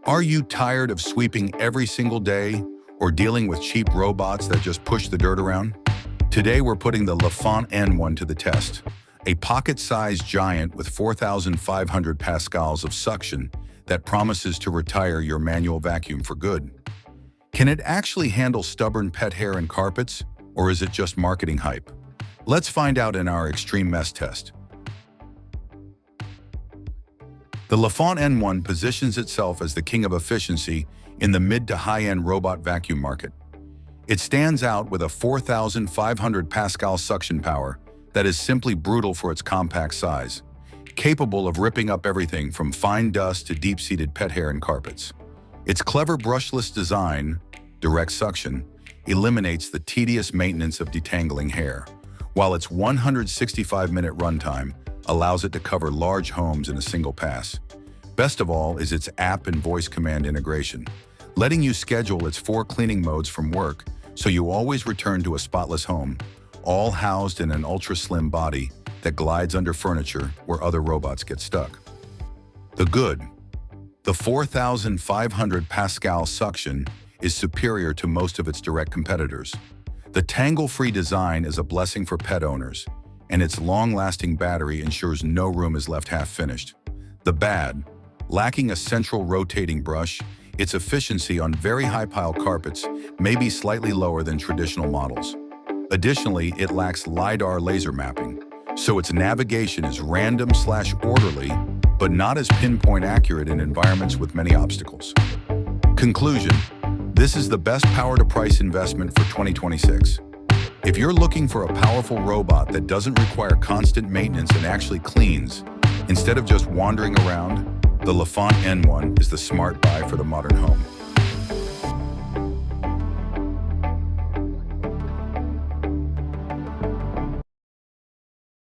Are you tired of sweeping every single day or dealing with cheap robots that just push the dirt around? Today we're putting the Lafont N1 to the test, a pocket-sized giant with 4,500 pascals of suction that promises to retire your manual vacuum for good. Can it actually handle stubborn pet hair and carpets, or is it just marketing hype? Let's find out in our extreme mess test. The Lafont N1 positions itself as the king of efficiency in the mid to high-end robot vacuum market. It stands out with a 4,500 pascal suction power that is simply brutal for its compact size, capable of ripping up everything from fine dust to deep-seated pet hair and carpets. Its clever brushless design, direct suction, eliminates the tedious maintenance of detangling hair, while its 165-minute runtime allows it to cover large homes in a single pass. Best of all is its app and voice command integration, letting you schedule its 4 cleaning modes from work so you always return to a spotless home, all housed in an ultra-slim body that glides under furniture where other robots get stuck. The good. The 4,500 pascal suction is superior to most of its direct competitors. The tangle-free design is a blessing for pet owners, and its long-lasting battery ensures no room is left half-finished. The bad. Lacking a central rotating brush, its efficiency on very high-pile carpets may be slightly lower than traditional models. Additionally, it lacks LiDAR laser mapping, so its navigation is random/orderly, but not as pinpoint accurate in environments with many obstacles. Conclusion: this is the best power-to-price investment for 2026. If you're looking for a powerful robot that doesn't require constant maintenance and actually cleans, instead of just wandering around, the Lafont N1 is the smart buy for the modern home.